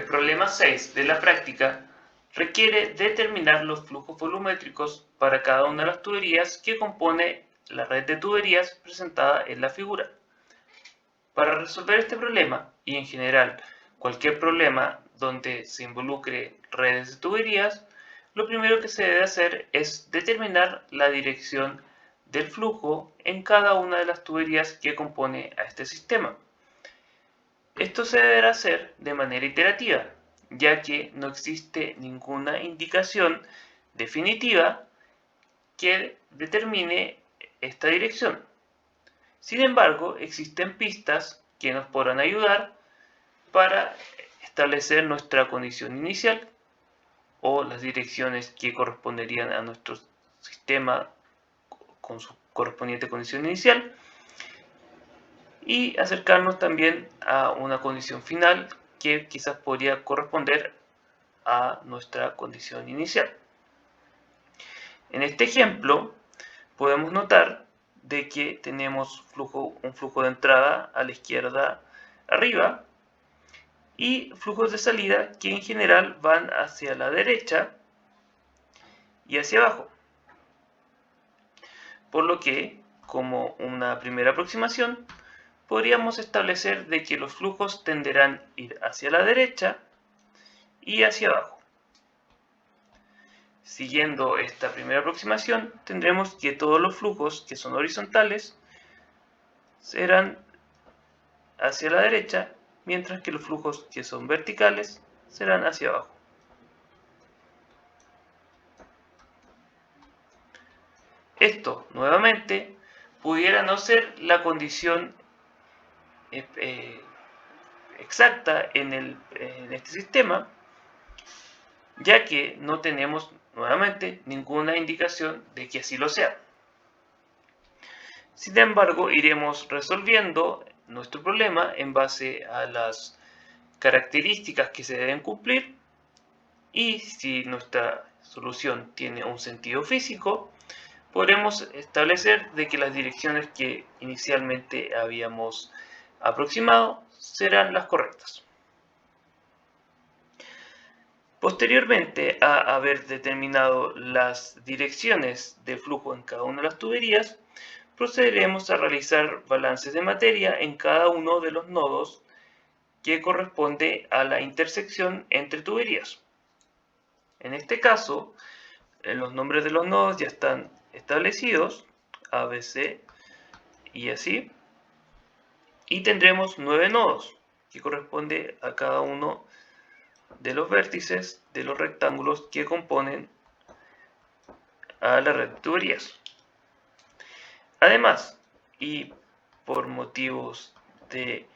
problema 6 de la práctica requiere determinar los flujos volumétricos para cada una de las tuberías que compone la red de tuberías presentada en la figura. Para resolver este problema, y en general cualquier problema donde se involucre redes de tuberías, lo primero que se debe hacer es determinar la dirección del flujo en cada una de las tuberías que compone a este sistema. Esto se deberá hacer de manera iterativa, ya que no existe ninguna indicación definitiva que determine esta dirección. Sin embargo, existen pistas que nos podrán ayudar para establecer nuestra condición inicial o las direcciones que corresponderían a nuestro sistema con su correspondiente condición inicial, y acercarnos también a una condición final que quizás podría corresponder a nuestra condición inicial. En este ejemplo podemos notar de que tenemos un flujo de entrada a la izquierda arriba y flujos de salida que en general van hacia la derecha y hacia abajo. Por lo que, como una primera aproximación, podríamos establecer de que los flujos tenderán a ir hacia la derecha y hacia abajo. Siguiendo esta primera aproximación, tendremos que todos los flujos que son horizontales serán hacia la derecha, mientras que los flujos que son verticales serán hacia abajo. Esto, nuevamente, pudiera no ser la condición exacta en este sistema, ya que no tenemos nuevamente ninguna indicación de que así lo sea. Sin embargo, iremos resolviendo nuestro problema en base a las características que se deben cumplir, y si nuestra solución tiene un sentido físico, podremos establecer de que las direcciones que inicialmente habíamos aproximado serán las correctas. Posteriormente a haber determinado las direcciones de flujo en cada una de las tuberías, procederemos a realizar balances de materia en cada uno de los nodos que corresponde a la intersección entre tuberías. En este caso, los nombres de los nodos ya están establecidos, A, B, C y así, y tendremos 9 nodos que corresponde a cada uno de los vértices de los rectángulos que componen a la red de tuberías. Además, y por motivos de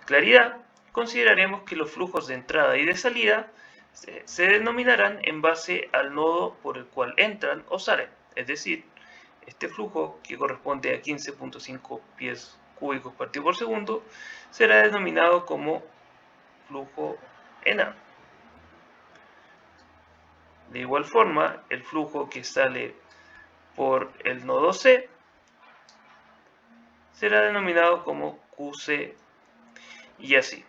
claridad, consideraremos que los flujos de entrada y de salida se denominarán en base al nodo por el cual entran o salen. Es decir, este flujo, que corresponde a 15.5 pies cúbicos partido por segundo, será denominado como flujo en A. De igual forma, el flujo que sale por el nodo C será denominado como QC y así.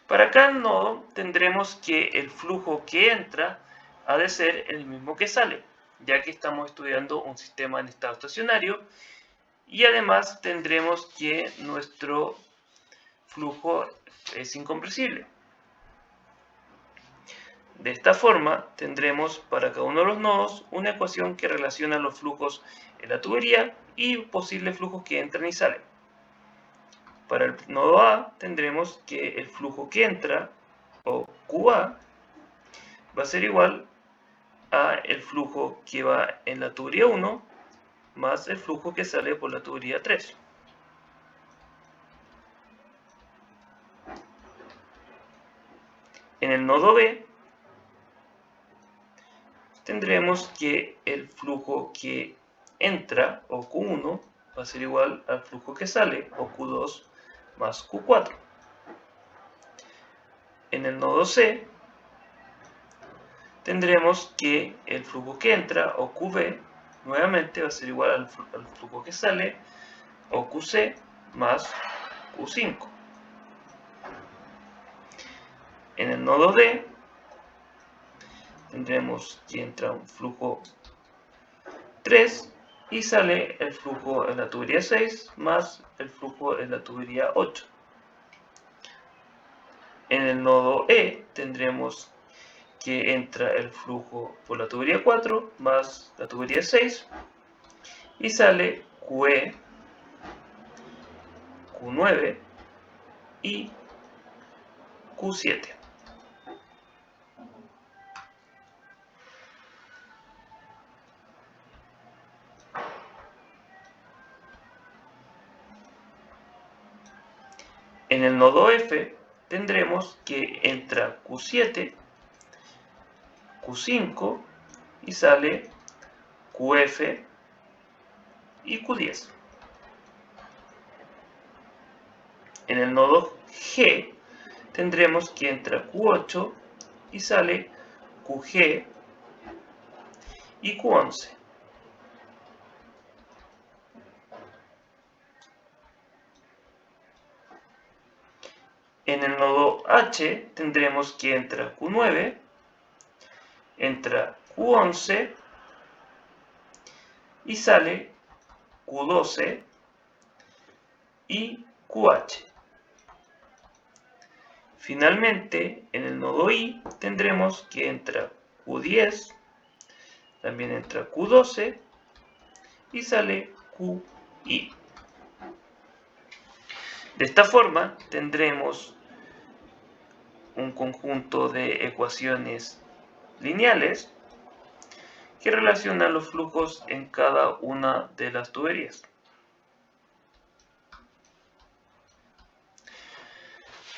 Para cada nodo tendremos que el flujo que entra ha de ser el mismo que sale, ya que estamos estudiando un sistema en estado estacionario, y además tendremos que nuestro flujo es incompresible. De esta forma tendremos para cada uno de los nodos una ecuación que relaciona los flujos en la tubería y posibles flujos que entran y salen. Para el nodo A tendremos que el flujo que entra, o QA, va a ser igual a el flujo que va en la tubería 1 más el flujo que sale por la tubería 3. En el nodo B tendremos que el flujo que entra, o Q1, va a ser igual al flujo que sale, o Q2 más Q4. En el nodo C tendremos que el flujo que entra, o QB, nuevamente va a ser igual al flujo que sale, o QC, más Q5. En el nodo D tendremos que entra un flujo 3 y sale el flujo en la tubería 6 más el flujo en la tubería 8. En el nodo E tendremos que entra el flujo por la tubería 4 más la tubería 6 y sale QE, Q9 y Q7. En el nodo F tendremos que entra Q7, Q5 y sale QF y Q10. En el nodo G tendremos que entra Q8 y sale QG y Q11. En el nodo H tendremos que entra Q9, entra Q11 y sale Q12 y QH. Finalmente, en el nodo I tendremos que entra Q10, también entra Q12 y sale QI. De esta forma tendremos un conjunto de ecuaciones lineales que relacionan los flujos en cada una de las tuberías.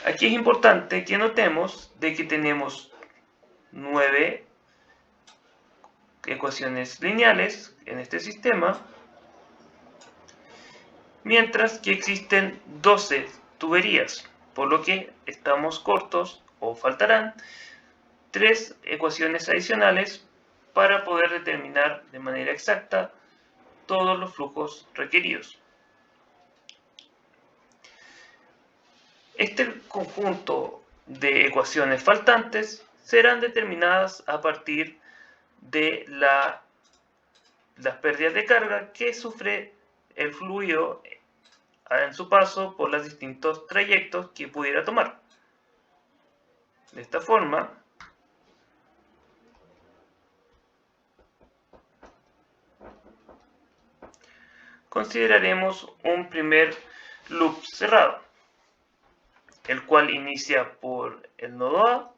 Aquí es importante que notemos de que tenemos 9 ecuaciones lineales en este sistema, mientras que existen 12 tuberías, por lo que estamos cortos o faltarán 3 ecuaciones adicionales para poder determinar de manera exacta todos los flujos requeridos. Este conjunto de ecuaciones faltantes serán determinadas a partir de las pérdidas de carga que sufre el fluido en su paso por los distintos trayectos que pudiera tomar. De esta forma, consideraremos un primer loop cerrado, el cual inicia por el nodo A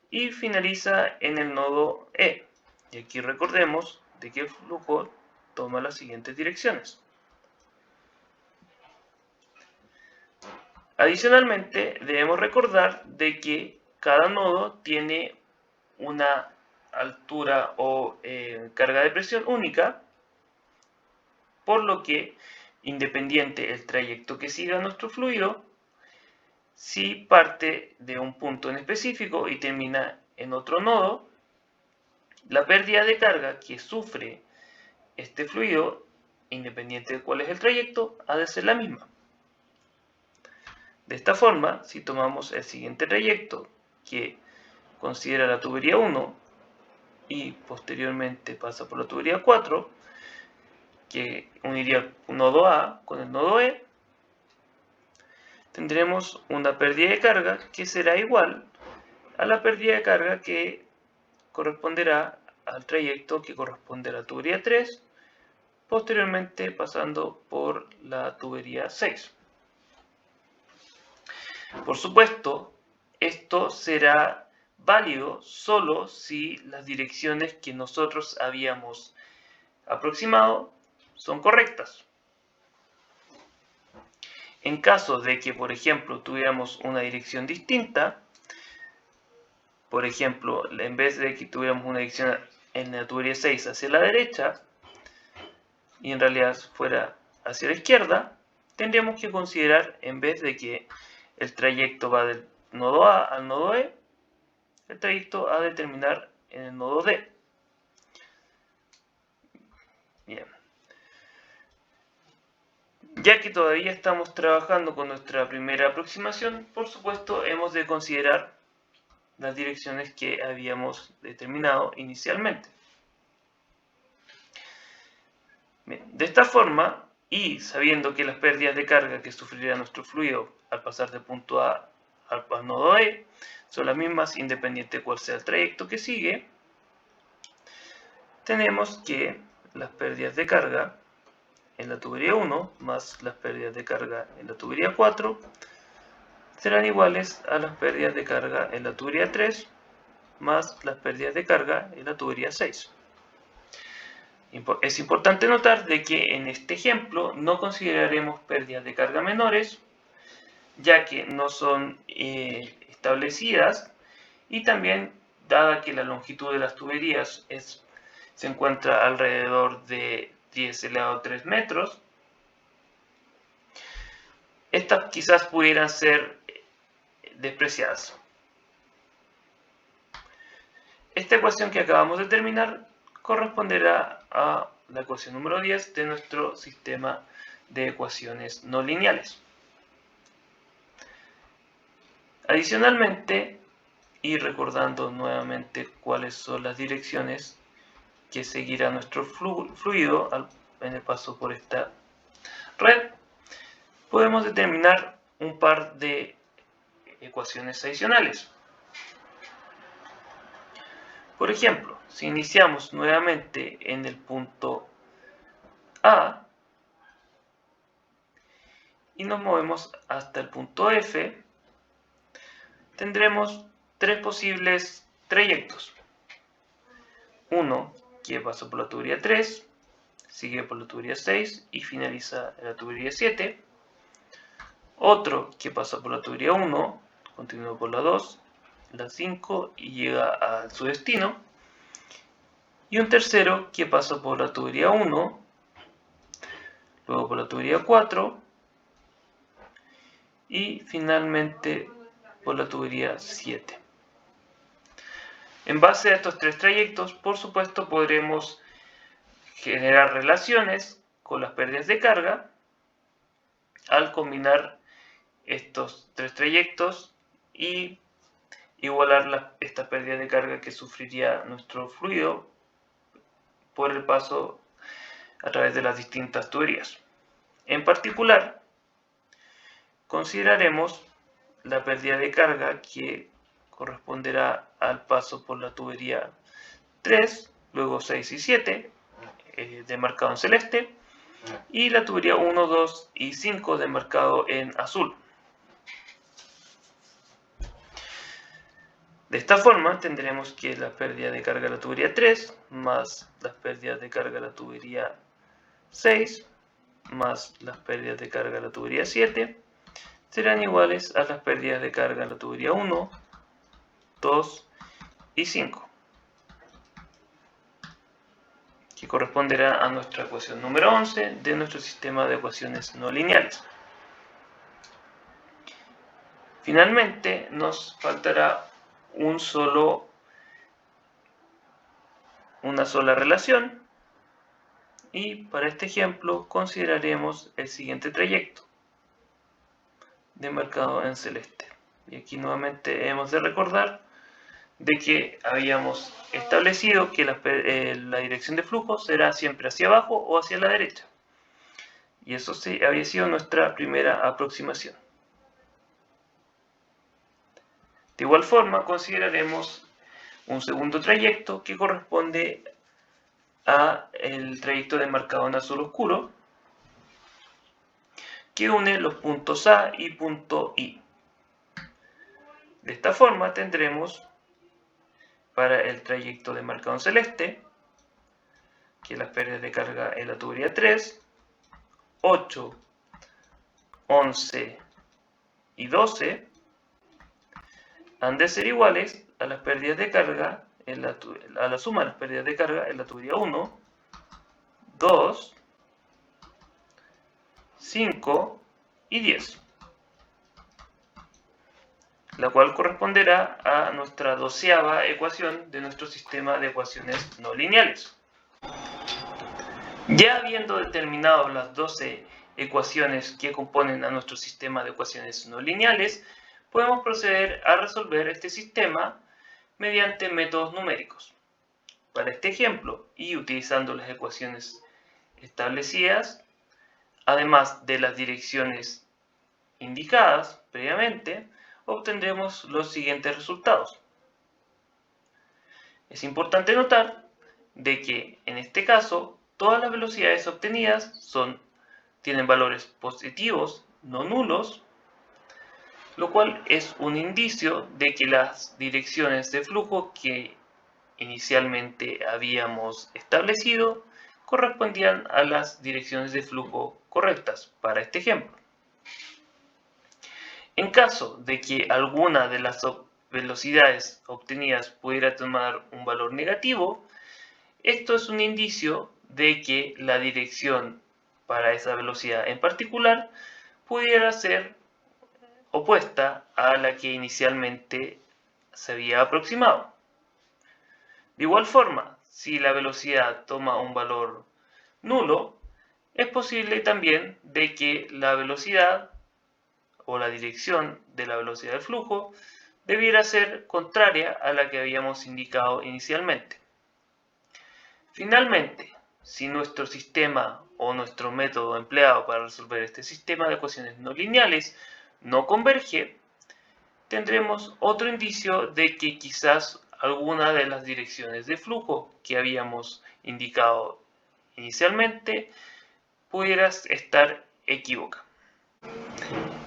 y finaliza en el nodo E. Y aquí recordemos de que el flujo toma las siguientes direcciones. Adicionalmente, debemos recordar de que cada nodo tiene una altura o carga de presión única, por lo que, independiente el trayecto que siga nuestro fluido, si parte de un punto en específico y termina en otro nodo, la pérdida de carga que sufre este fluido, independiente de cuál es el trayecto, ha de ser la misma. De esta forma, si tomamos el siguiente trayecto que considera la tubería 1 y posteriormente pasa por la tubería 4, que uniría el nodo A con el nodo E, tendremos una pérdida de carga que será igual a la pérdida de carga que corresponderá al trayecto que corresponde a la tubería 3, posteriormente pasando por la tubería 6. Por supuesto, esto será válido solo si las direcciones que nosotros habíamos aproximado son correctas. En caso de que, por ejemplo, tuviéramos una dirección distinta, por ejemplo, en vez de que tuviéramos una dirección en la tubería 6 hacia la derecha y en realidad fuera hacia la izquierda, tendríamos que considerar, en vez de que el trayecto va del nodo A al nodo E, el trayecto ha de terminar en el nodo D. Bien. Ya que todavía estamos trabajando con nuestra primera aproximación, por supuesto hemos de considerar las direcciones que habíamos determinado inicialmente. Bien, de esta forma, y sabiendo que las pérdidas de carga que sufrirá nuestro fluido al pasar del punto A al nodo E son las mismas independiente de cuál sea el trayecto que sigue, tenemos que las pérdidas de carga en la tubería 1 más las pérdidas de carga en la tubería 4 serán iguales a las pérdidas de carga en la tubería 3 más las pérdidas de carga en la tubería 6. Es importante notar de que en este ejemplo no consideraremos pérdidas de carga menores, ya que no son establecidas, y también dada que la longitud de las tuberías se encuentra alrededor de 10 elevado a 3 metros, estas quizás pudieran ser despreciadas. Esta ecuación que acabamos de terminar corresponderá a la ecuación número 10 de nuestro sistema de ecuaciones no lineales. Adicionalmente, y recordando nuevamente cuáles son las direcciones que seguirá nuestro fluido en el paso por esta red, podemos determinar un par de ecuaciones adicionales. Por ejemplo, si iniciamos nuevamente en el punto A y nos movemos hasta el punto F, tendremos tres posibles trayectos. Uno que pasa por la tubería 3, sigue por la tubería 6 y finaliza en la tubería 7. Otro que pasa por la tubería 1, continúa por la 2, la 5 y llega a su destino. Y un tercero que pasa por la tubería 1, luego por la tubería 4 y finalmente por la tubería 7. En base a estos tres trayectos, por supuesto, podremos generar relaciones con las pérdidas de carga al combinar estos tres trayectos y igualar esta pérdida de carga que sufriría nuestro fluido por el paso a través de las distintas tuberías. En particular, consideraremos la pérdida de carga que corresponderá al paso por la tubería 3, luego 6 y 7, demarcado en celeste, y la tubería 1, 2 y 5, demarcado en azul. De esta forma tendremos que la pérdida de carga de la tubería 3 más las pérdidas de carga de la tubería 6 más las pérdidas de carga de la tubería 7 serán iguales a las pérdidas de carga de la tubería 1, 2 y 5, que corresponderá a nuestra ecuación número 11 de nuestro sistema de ecuaciones no lineales. Finalmente nos faltará una sola relación, y para este ejemplo consideraremos el siguiente trayecto demarcado en celeste. Y aquí nuevamente hemos de recordar de que habíamos establecido que la dirección de flujo será siempre hacia abajo o hacia la derecha, y eso sí había sido nuestra primera aproximación. De igual forma consideraremos un segundo trayecto que corresponde a el trayecto demarcado en azul oscuro, que une los puntos A y punto I. De esta forma tendremos para el trayecto demarcado en celeste que las pérdidas de carga en la tubería 3, 8, 11 y 12 han de ser iguales a las pérdidas de carga a la suma de las pérdidas de carga en la tubería 1, 2, 5 y 10. la cual corresponderá a nuestra 12ª ecuación de nuestro sistema de ecuaciones no lineales. Ya habiendo determinado las 12 ecuaciones que componen a nuestro sistema de ecuaciones no lineales, podemos proceder a resolver este sistema mediante métodos numéricos. Para este ejemplo, y utilizando las ecuaciones establecidas, además de las direcciones indicadas previamente, obtendremos los siguientes resultados. Es importante notar de que en este caso todas las velocidades obtenidas tienen valores positivos, no nulos, lo cual es un indicio de que las direcciones de flujo que inicialmente habíamos establecido correspondían a las direcciones de flujo correctas para este ejemplo. En caso de que alguna de las velocidades obtenidas pudiera tomar un valor negativo, esto es un indicio de que la dirección para esa velocidad en particular pudiera ser opuesta a la que inicialmente se había aproximado. De igual forma, si la velocidad toma un valor nulo, es posible también de que la velocidad o la dirección de la velocidad del flujo debiera ser contraria a la que habíamos indicado inicialmente. Finalmente, si nuestro sistema o nuestro método empleado para resolver este sistema de ecuaciones no lineales no converge, tendremos otro indicio de que quizás alguna de las direcciones de flujo que habíamos indicado inicialmente pudiera estar equivocada.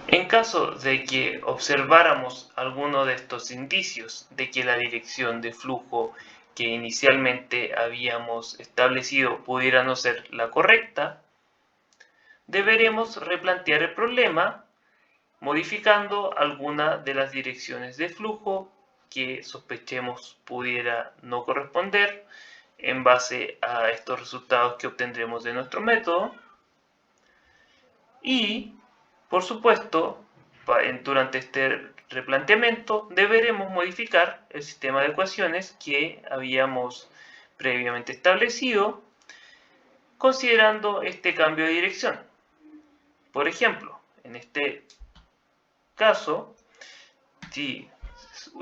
En caso de que observáramos alguno de estos indicios de que la dirección de flujo que inicialmente habíamos establecido pudiera no ser la correcta, deberemos replantear el problema modificando alguna de las direcciones de flujo que sospechemos pudiera no corresponder en base a estos resultados que obtendremos de nuestro método. Y, por supuesto, durante este replanteamiento deberemos modificar el sistema de ecuaciones que habíamos previamente establecido, considerando este cambio de dirección. Por ejemplo, en este caso, si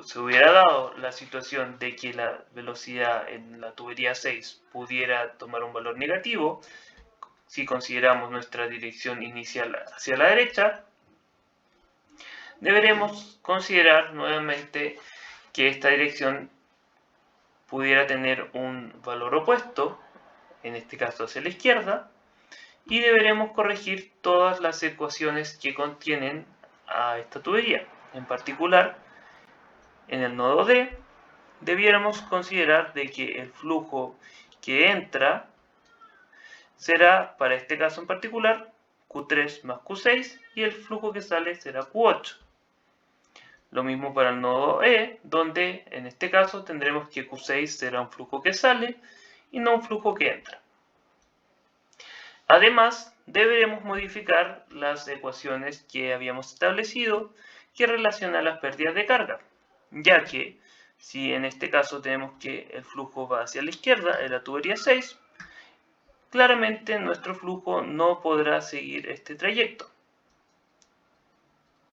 se hubiera dado la situación de que la velocidad en la tubería 6 pudiera tomar un valor negativo, si consideramos nuestra dirección inicial hacia la derecha, deberemos considerar nuevamente que esta dirección pudiera tener un valor opuesto, en este caso hacia la izquierda, y deberemos corregir todas las ecuaciones que contienen a esta tubería. En particular, en el nodo D, debiéramos considerar de que el flujo que entra será, para este caso en particular, Q3 más Q6 y el flujo que sale será Q8. Lo mismo para el nodo E, donde en este caso tendremos que Q6 será un flujo que sale y no un flujo que entra. Además, deberemos modificar las ecuaciones que habíamos establecido que relacionan las pérdidas de carga, ya que si en este caso tenemos que el flujo va hacia la izquierda en la tubería 6, claramente nuestro flujo no podrá seguir este trayecto,